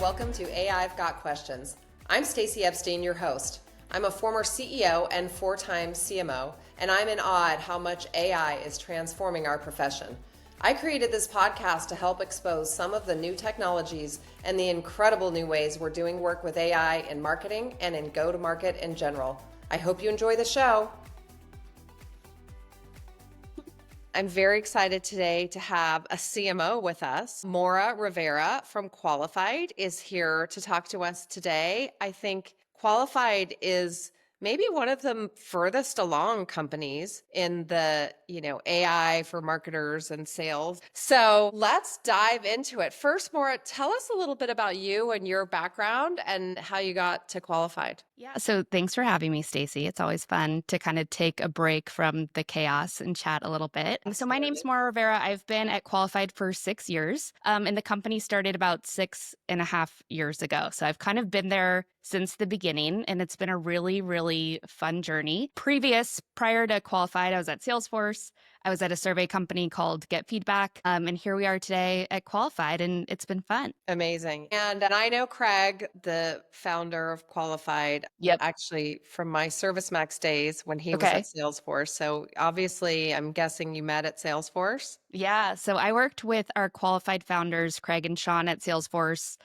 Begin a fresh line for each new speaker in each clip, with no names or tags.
welcome to AI've Got Questions. I'm Stacey Epstein, your host. I'm a former CEO and 4-time CMO, and I'm in awe at how much AI is transforming our profession. I created this podcast to help expose some of the new technologies and the incredible new ways we're doing work with AI in marketing and in go-to-market in general. I hope you enjoy the show. I'm very excited today to have a CMO with us. Maura Rivera from Qualified is here to talk to us today. I think Qualified is maybe one of the furthest along companies in the, AI for marketers and sales. So let's dive into it. First, Maura, tell us a little bit about you and your background and how you got to Qualified.
Yeah. So thanks for having me, Stacey. It's always fun to kind of take a break from the chaos and chat a little bit. So my name's Maura Rivera. I've been at Qualified for 6 years, and the company started about 6.5 years ago. So I've kind of been there since the beginning, and it's been a really, really fun journey. Prior to Qualified, I was at Salesforce. I was at a survey company called Get Feedback, and here we are today at Qualified, and it's been fun.
Amazing. And I know Craig, the founder of Qualified,
Yep.
actually from my ServiceMax days when he was at Salesforce. So obviously, I'm guessing you met at Salesforce.
Yeah. So I worked with our Qualified founders, Craig and Sean, at Salesforce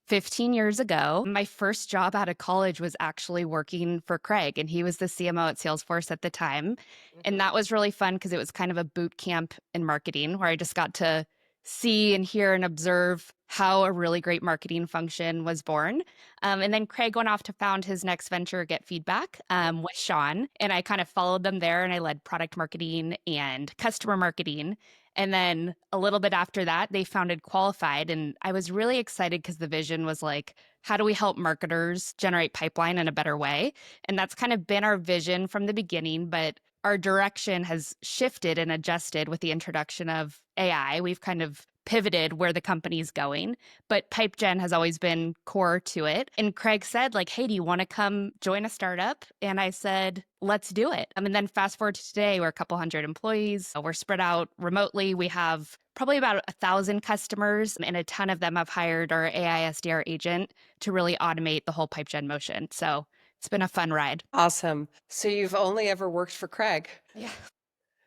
15 years ago. My first job out of college was actually working for Craig, and he was the CMO at Salesforce at the time. And that was really fun because it was kind of a boot camp in marketing where I just got to see and hear and observe how a really great marketing function was born. And then Craig went off to found his next venture, Get Feedback, with Sean. And I kind of followed them there, and I led product marketing and customer marketing. And then a little bit after that, they founded Qualified. And I was really excited because the vision was like, how do we help marketers generate pipeline in a better way? And that's kind of been our vision from the beginning, but our direction has shifted and adjusted with the introduction of AI. We've kind of pivoted where the company's going, but pipe gen has always been core to it. And Craig said, like, hey, do you want to come join a startup? And I said, let's do it. And then fast forward to today, we're a couple hundred employees. We're spread out remotely. We have probably about 1,000 customers, and a ton of them have hired our AISDR agent to really automate the whole pipe gen motion. So it's been a fun ride.
Awesome. So you've only ever worked for Craig.
Yeah.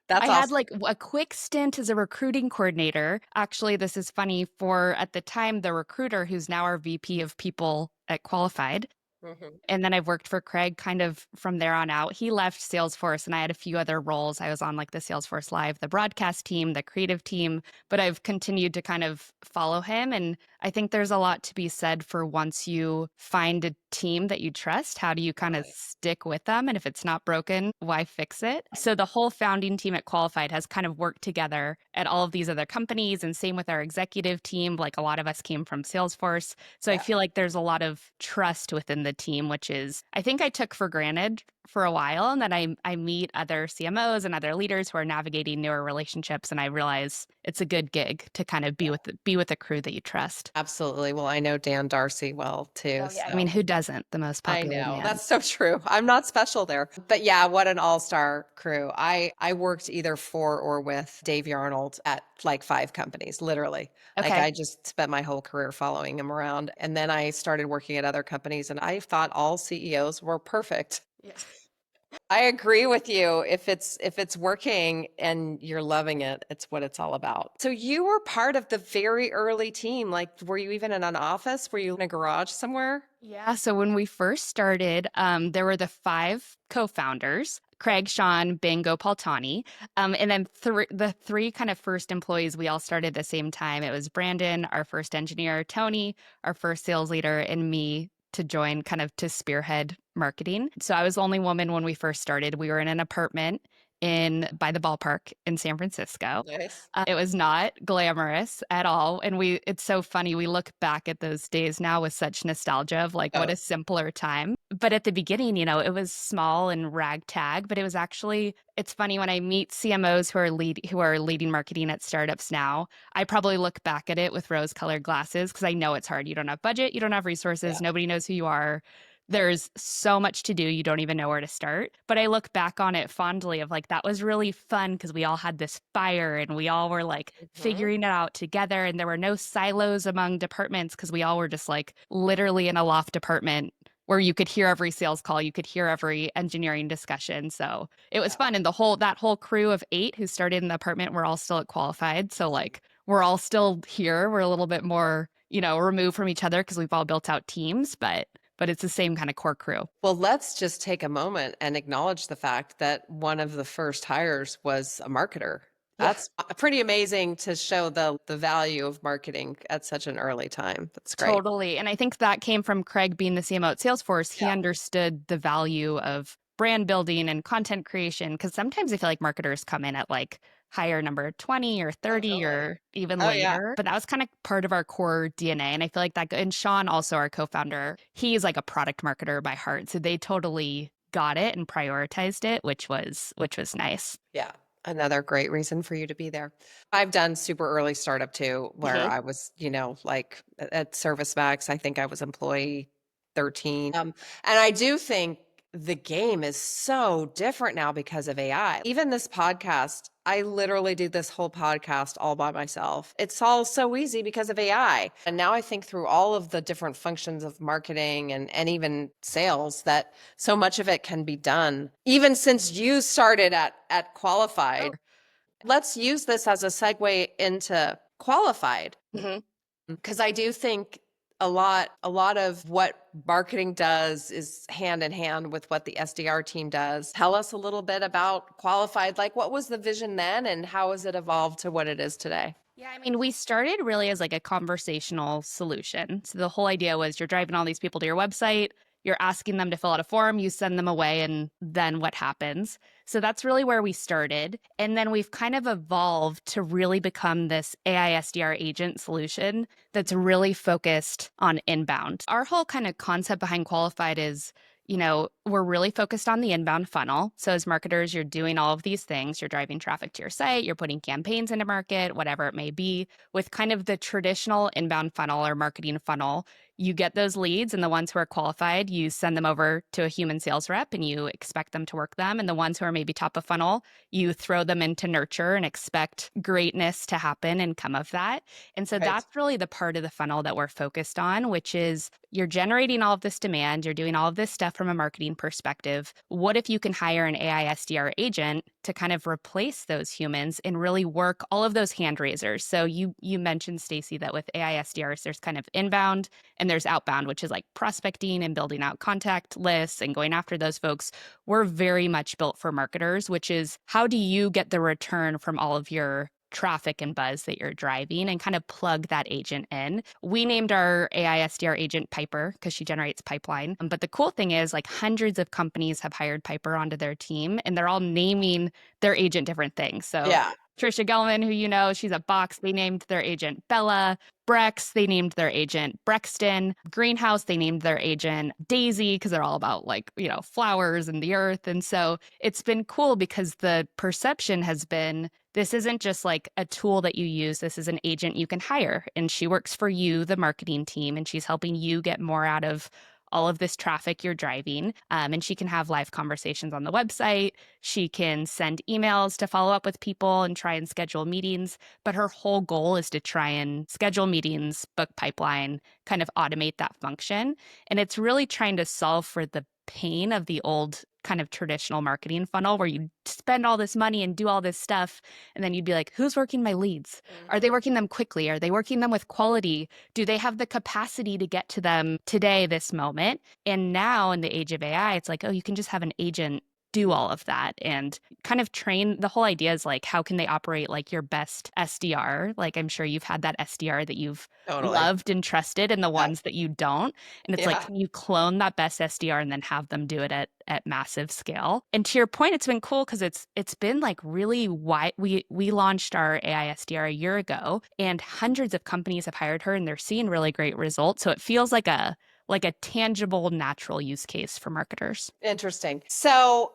That's
I
awesome.
had like a quick stint as a recruiting coordinator. Actually, this is funny for at the time, the recruiter who's now our VP of people at Qualified. And then I've worked for Craig kind of from there on out. He left Salesforce and I had a few other roles. I was on like the Salesforce Live, the broadcast team, the creative team, but I've continued to kind of follow him. And I think there's a lot to be said for once you find a team that you trust, how do you kind of stick with them? And if it's not broken, why fix it? So the whole founding team at Qualified has kind of worked together at all of these other companies, and same with our executive team. Like a lot of us came from Salesforce. So I feel like there's a lot of trust within the team, which is, I think I took for granted for a while. And then I meet other CMOs and other leaders who are navigating newer relationships. And I realize it's a good gig to kind of be with a crew that you trust.
Absolutely. Well, I know Dan Darcy well too.
Oh, yeah.
So.
I mean, who doesn't? The most
I
popular
know.
man.
That's so true. I'm not special there. But yeah, what an all-star crew. I worked either for or with Dave Yarnold at like 5 companies, literally. Like I just spent my whole career following him around. And then I started working at other companies and I thought all CEOs were perfect.
Yeah.
I agree with you. If it's working and you're loving it, it's what it's all about. So you were part of the very early team. Like, were you even in an office? Were you in a garage somewhere?
Yeah. So when we first started, there were the 5 co-founders, Craig, Sean, Bing, Gopal, Tani. And then the 3 kind of first employees, we all started at the same time. It was Brandon, our first engineer, Tony, our first sales leader, and me to join kind of to spearhead marketing. So I was the only woman when we first started. We were in an apartment by the ballpark in San Francisco.
Nice.
It was not glamorous at all. And it's so funny. We look back at those days now with such nostalgia of like, what a simpler time. But at the beginning, it was small and ragtag, but it was actually, it's funny when I meet CMOs who are leading marketing at startups now, I probably look back at it with rose-colored glasses because I know it's hard. You don't have budget, you don't have resources, nobody knows who you are. There's so much to do, you don't even know where to start. But I look back on it fondly of like, that was really fun because we all had this fire and we all were like
Mhm.
figuring it out together. And there were no silos among departments because we all were just like literally in a loft department where you could hear every sales call, you could hear every engineering discussion. So it was
Yeah.
fun. And that whole crew of 8 who started in the apartment were all still at Qualified. So like we're all still here. We're a little bit more, removed from each other because we've all built out teams, but it's the same kind of core crew.
Well, let's just take a moment and acknowledge the fact that one of the first hires was a marketer.
Yeah.
That's pretty amazing to show the value of marketing at such an early time. That's great.
Totally. And I think that came from Craig being the CMO at Salesforce. He
Yeah,
understood the value of brand building and content creation. Cause sometimes I feel like marketers come in at like higher number 20 or 30
totally.
or even
Oh yeah.
later. But that was kind of part of our core DNA. And I feel like and Sean, also our co founder, he's like a product marketer by heart. So they totally got it and prioritized it, which was nice.
Yeah. Another great reason for you to be there. I've done super early startup too, where
Mhm.
I was, like at ServiceMax, I think I was employee 13. And I do think the game is so different now because of AI. Even this podcast, I literally do this whole podcast all by myself. It's all so easy because of AI. And now I think through all of the different functions of marketing and even sales that so much of it can be done. Even since you started at Qualified, let's use this as a segue into Qualified
Mhm.
because I do think a lot of what marketing does is hand in hand with what the SDR team does. Tell us a little bit about Qualified. Like, what was the vision then, and how has it evolved to what it is today?
Yeah, I mean, we started really as like a conversational solution. So the whole idea was you're driving all these people to your website, you're asking them to fill out a form, you send them away, and then what happens? So that's really where we started. And then we've kind of evolved to really become this AISDR agent solution that's really focused on inbound. Our whole kind of concept behind Qualified is we're really focused on the inbound funnel. So, as marketers, you're doing all of these things. You're driving traffic to your site, you're putting campaigns into market, whatever it may be. With kind of the traditional inbound funnel or marketing funnel, you get those leads, and the ones who are qualified, you send them over to a human sales rep and you expect them to work them. And the ones who are maybe top of funnel, you throw them into nurture and expect greatness to happen and come of that. And so
Right.
that's really the part of the funnel that we're focused on, which is you're generating all of this demand, you're doing all of this stuff from a marketing perspective. What if you can hire an AI SDR agent to kind of replace those humans and really work all of those hand raisers? So you mentioned, Stacey, that with AI SDRs, there's kind of inbound and there's outbound, which is like prospecting and building out contact lists and going after those folks. We're very much built for marketers, which is how do you get the return from all of your traffic and buzz that you're driving and kind of plug that agent in. We named our AISDR agent Piper because she generates pipeline. But the cool thing is like hundreds of companies have hired Piper onto their team and they're all naming their agent different things. So
Yeah.
Trisha Gelman, who she's at Box, they named their agent Bella. Brex, they named their agent Brexton. Greenhouse, they named their agent Daisy because they're all about like, flowers and the earth. And so it's been cool because the perception has been this isn't just like a tool that you use. This is an agent you can hire. And she works for you, the marketing team, and she's helping you get more out of all of this traffic you're driving. And she can have live conversations on the website. She can send emails to follow up with people and try and schedule meetings. But her whole goal is to try and schedule meetings, book pipeline, kind of automate that function. And it's really trying to solve for the pain of the old kind of traditional marketing funnel where you spend all this money and do all this stuff. And then you'd be like, who's working my leads? Are they
Mhm.
working them quickly? Are they working them with quality? Do they have the capacity to get to them today, this moment? And now in the age of AI, it's like, oh, you can just have an agent do all of that and kind of train. The whole idea is like, how can they operate like your best SDR? Like, I'm sure you've had that SDR that you've
Totally.
loved and trusted and the
Yeah.
ones that you don't. And it's like,
Yeah.
can you clone that best SDR and then have them do it at massive scale? And to your point, it's been cool because it's been like really wide. We launched our AI SDR a year ago and hundreds of companies have hired her and they're seeing really great results. So it feels like a tangible, natural use case for marketers.
Interesting. So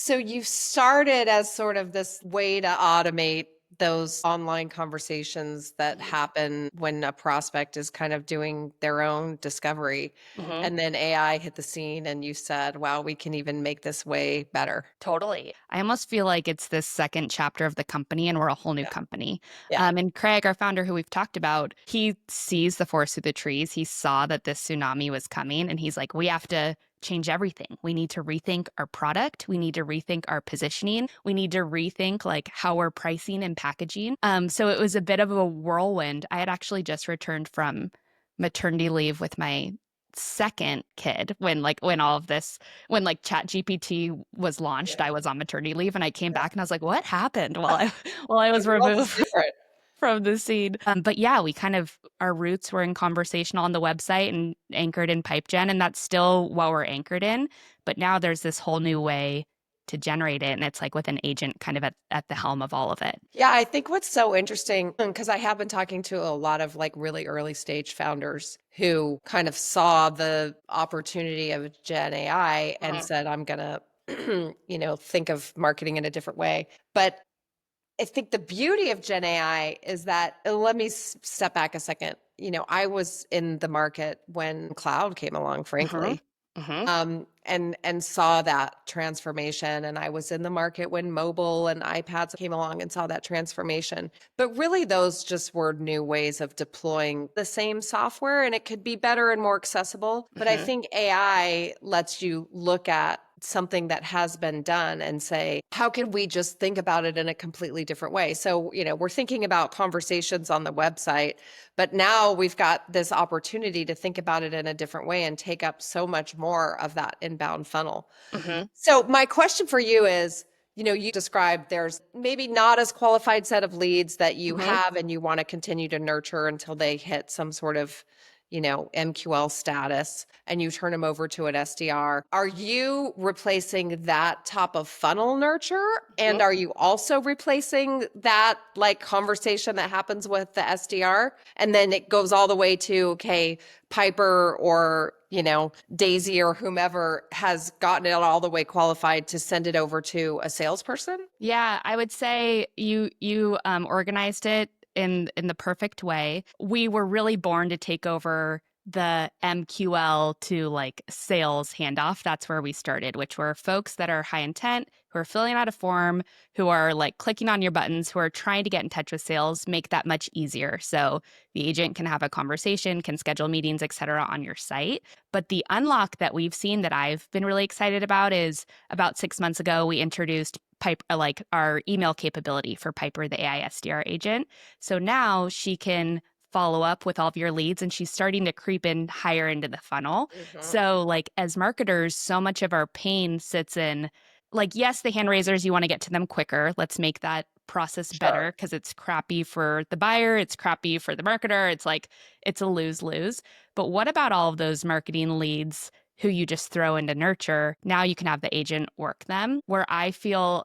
you started as sort of this way to automate those online conversations that happen when a prospect is kind of doing their own discovery.
Mhm.
And then AI hit the scene and you said, wow, we can even make this way better.
Totally. I almost feel like it's this second chapter of the company and we're a whole new
Yeah.
company.
Yeah.
And Craig, our founder, who we've talked about, he sees the forest through the trees. He saw that this tsunami was coming and he's like, we have to change everything. We need to rethink our product. We need to rethink our positioning. We need to rethink like how we're pricing and packaging. So it was a bit of a whirlwind. I had actually just returned from maternity leave with my second kid when all of this when like chat gpt was launched.
Yeah.
I was on maternity leave and I came
Yeah.
back and I was like, what happened while I while I
The
was
world is
removed
different.
from the scene. But yeah, we kind of our roots were in conversation on the website and anchored in pipe gen, and that's still what we're anchored in. But now there's this whole new way to generate it, and it's like with an agent kind of at the helm of all of it.
Yeah, I think what's so interesting, because I have been talking to a lot of like really early stage founders who kind of saw the opportunity of Gen AI and
Mhm.
said, I'm gonna, think of marketing in a different way. But I think the beauty of Gen AI is that, let me step back a second. I was in the market when cloud came along,
Mhm.
frankly,
Mhm.
and saw that transformation. And I was in the market when mobile and iPads came along and saw that transformation. But really, those just were new ways of deploying the same software, and it could be better and more accessible. But I
Mhm.
think AI lets you look at something that has been done and say, how can we just think about it in a completely different way? So, we're thinking about conversations on the website, but now we've got this opportunity to think about it in a different way and take up so much more of that inbound funnel.
Mhm.
So my question for you is, you described there's maybe not as qualified set of leads that you
Mhm.
have and you want to continue to nurture until they hit some sort of, MQL status and you turn them over to an SDR. Are you replacing that top of funnel nurture? And
Mhm.
are you also replacing that like conversation that happens with the SDR? And then it goes all the way to, okay, Piper or, Daisy or whomever has gotten it all the way qualified to send it over to a salesperson?
Yeah, I would say you organized it in the perfect way. We were really born to take over the MQL to like sales handoff. That's where we started, which were folks that are high intent, who are filling out a form, who are like clicking on your buttons, who are trying to get in touch with sales, make that much easier. So the agent can have a conversation, can schedule meetings, et cetera, on your site. But the unlock that we've seen that I've been really excited about is about 6 months ago, we introduced like our email capability for Piper, the AISDR agent. So now she can follow up with all of your leads and she's starting to creep in higher into the funnel.
Mhm.
So like as marketers, so much of our pain sits in like, yes, the hand raisers, you want to get to them quicker. Let's make that process
Sure.
better because it's crappy for the buyer, it's crappy for the marketer. It's like it's a lose-lose. But what about all of those marketing leads who you just throw into nurture? Now you can have the agent work them. Where I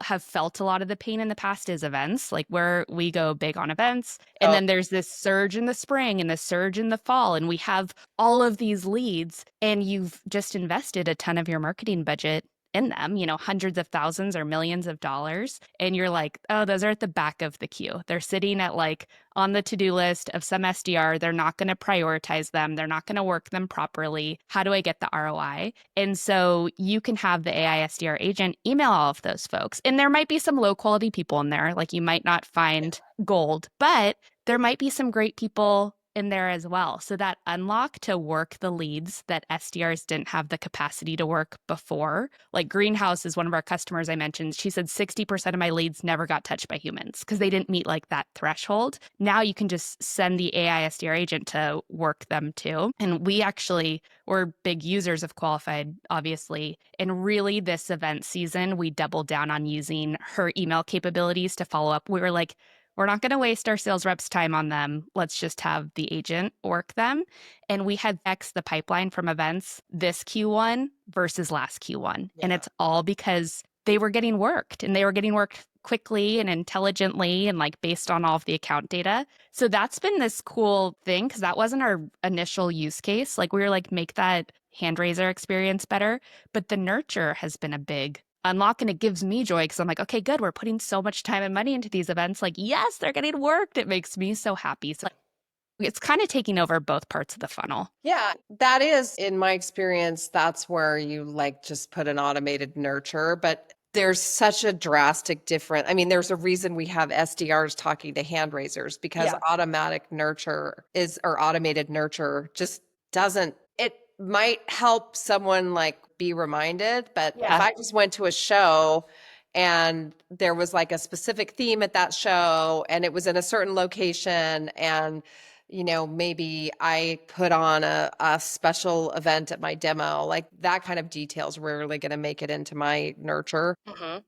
have felt a lot of the pain in the past is events, like where we go big on events. And
Oh,
then there's this surge in the spring and the surge in the fall. And we have all of these leads, and you've just invested a ton of your marketing budget in them, hundreds of thousands or millions of dollars. And you're like, oh, those are at the back of the queue. They're sitting at like on the to-do list of some SDR. They're not going to prioritize them. They're not going to work them properly. How do I get the ROI? And so you can have the AI SDR agent email all of those folks. And there might be some low quality people in there. Like you might not find gold, but there might be some great people in there as well. So that unlock to work the leads that SDRs didn't have the capacity to work before. Like Greenhouse is one of our customers I mentioned. She said 60% of my leads never got touched by humans because they didn't meet like that threshold. Now you can just send the AI SDR agent to work them too. And we're big users of Qualified, obviously. And really this event season, we doubled down on using her email capabilities to follow up. We were like, we're not going to waste our sales reps' time on them. Let's just have the agent work them. And we had X the pipeline from events this Q1 versus last Q1. And
yeah.
it's all because they were getting worked and they were getting worked quickly and intelligently and like based on all of the account data. So that's been this cool thing because that wasn't our initial use case. Like we were like, make that hand raiser experience better. But the nurture has been a big unlock, and it gives me joy because I'm like, okay, good. We're putting so much time and money into these events. Like, yes, they're getting worked. It makes me so happy. So it's kind of taking over both parts of the funnel.
Yeah, that is, in my experience, that's where you like just put an automated nurture, but there's such a drastic difference. I mean, there's a reason we have SDRs talking to hand raisers because
Yeah.
automatic nurture is, or automated nurture just doesn't, it might help someone like be reminded, but if
Yeah.
I just went to a show and there was like a specific theme at that show and it was in a certain location and maybe I put on a special event at my demo, like that kind of detail's rarely going to make it into my nurture.
Hmm.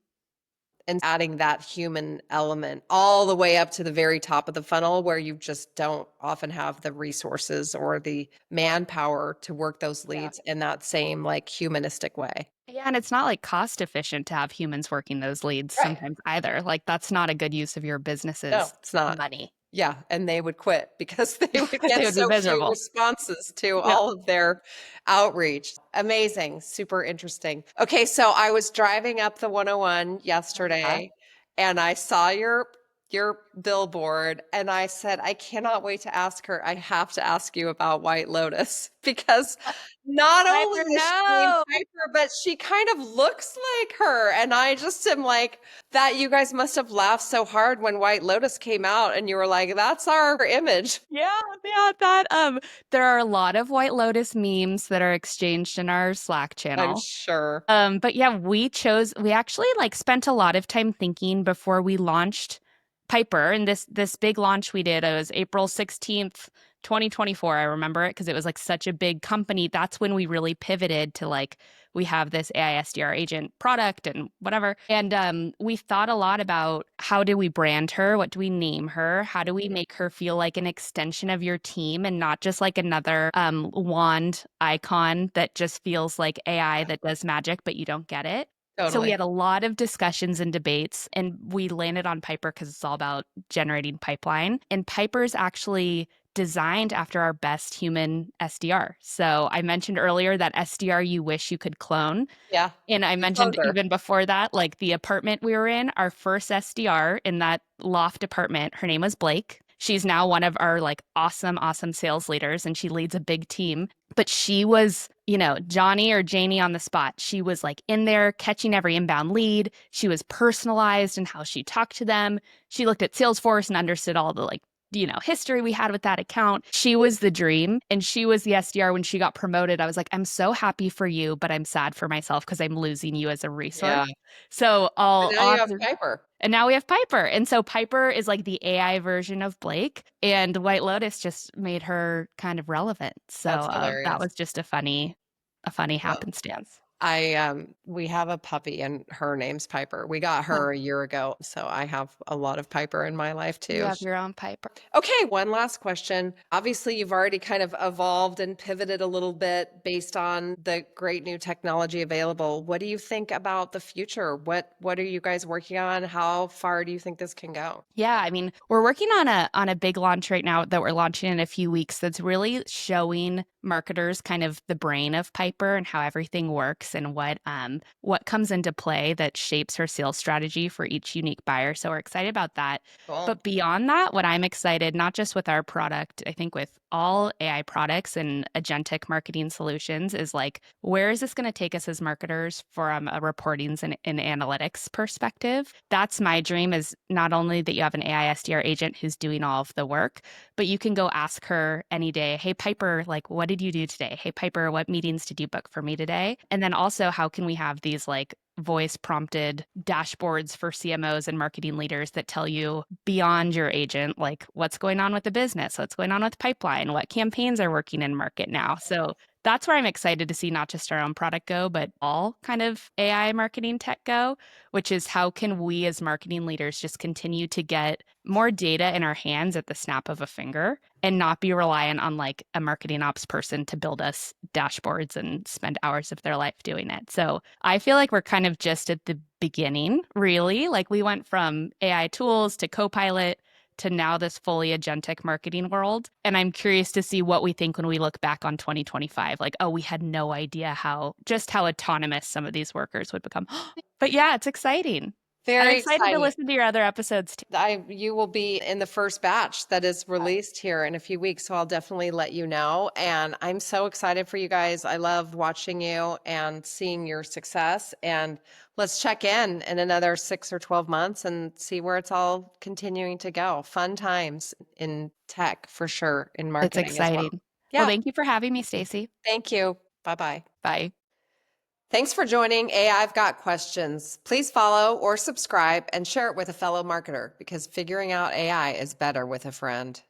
And adding that human element all the way up to the very top of the funnel where you just don't often have the resources or the manpower to work those
Yeah.
leads in that same like humanistic way.
Yeah, and it's not like cost efficient to have humans working those leads
Right.
sometimes either. Like that's not a good use of your
No,
business's
it's not.
money.
Yeah, and they would quit because they would
They
get
would be
so few
miserable.
responses to
Yeah.
all of their outreach. Amazing, super interesting. Okay, so I was driving up the 101
Uh-huh.
yesterday and I saw your billboard and I said, I cannot wait to ask her. I have to ask you about White Lotus because not only
Piper,
is she named
no.
Piper, but she kind of looks like her. And I just am like, that you guys must have laughed so hard when White Lotus came out and you were like, that's our image.
Yeah, yeah, that there are a lot of White Lotus memes that are exchanged in our Slack
I'm
channel.
sure.
But yeah, we actually like spent a lot of time thinking before we launched Piper. And this big launch we did, it was April 16th, 2024. I remember it because it was like such a big company. That's when we really pivoted to like we have this AISDR agent product and whatever. And we thought a lot about how do we brand her? What do we name her? How do we make her feel like an extension of your team and not just like another wand icon that just feels like AI that does magic, but you don't get it? So we
Totally.
had a lot of discussions and debates, and we landed on Piper because it's all about generating pipeline. And Piper's actually designed after our best human SDR. So I mentioned earlier that SDR you wish you could clone.
Yeah.
And I
You
mentioned
cloned her.
even before that, like the apartment we were in, our first SDR in that loft apartment, her name was Blake. She's now one of our like awesome, awesome sales leaders and she leads a big team. But she was, Johnny or Janie on the spot. She was like in there catching every inbound lead. She was personalized in how she talked to them. She looked at Salesforce and understood all the like history we had with that account. She was the dream and she was the SDR when she got promoted. I was like, I'm so happy for you, but I'm sad for myself because I'm losing you as a resource.
Yeah.
So
And now
I'll
you
have
have
to,
Piper.
and now we have Piper. And so Piper is like the AI version of Blake and White Lotus just made her kind of relevant. So
That's
that
hilarious.
was just a funny
Well,
happenstance.
we have a puppy and her name's Piper. We got
Oh,
her a year ago, so I have a lot of Piper in my life
you
too.
have your own Piper.
Okay, one last question. Obviously, you've already kind of evolved and pivoted a little bit based on the great new technology available. What do you think about the future? What are you guys working on? How far do you think this can go?
Yeah, I mean, we're working on a big launch right now that we're launching in a few weeks that's really showing marketers kind of the brain of Piper and how everything works and what comes into play that shapes her sales strategy for each unique buyer. So we're excited about that.
Cool.
But beyond that, what I'm excited, not just with our product, I think with all AI products and agentic marketing solutions, is like, where is this going to take us as marketers from a reportings and analytics perspective? That's my dream is not only that you have an AI SDR agent who's doing all of the work, but you can go ask her any day, hey, Piper, like, what did you do today? Hey, Piper, what meetings did you book for me today? And then also, how can we have these like voice prompted dashboards for CMOs and marketing leaders that tell you beyond your agent, like what's going on with the business, what's going on with pipeline, what campaigns are working in market now. So that's where I'm excited to see not just our own product go, but all kind of AI marketing tech go, which is how can we as marketing leaders just continue to get more data in our hands at the snap of a finger and not be reliant on like a marketing ops person to build us dashboards and spend hours of their life doing it. So I feel like we're kind of just at the beginning, really. Like we went from AI tools to Copilot to now this fully agentic marketing world. And I'm curious to see what we think when we look back on 2025. Like, oh, we had no idea how autonomous some of these workers would become. But yeah, it's exciting. I'm
Very
excited to
exciting.
listen to your other episodes too.
You will be in the first batch that is released here in a few weeks, so I'll definitely let you know. And I'm so excited for you guys. I love watching you and seeing your success. And let's check in another 6 or 12 months and see where it's all continuing to go. Fun times in tech for sure, in
It's
marketing as well.
exciting. Well,
Yeah,
thank you for having me, Stacey.
thank you. Bye-bye.
Bye.
Thanks for joining I've Got Questions. Please follow or subscribe and share it with a fellow marketer because figuring out AI is better with a friend.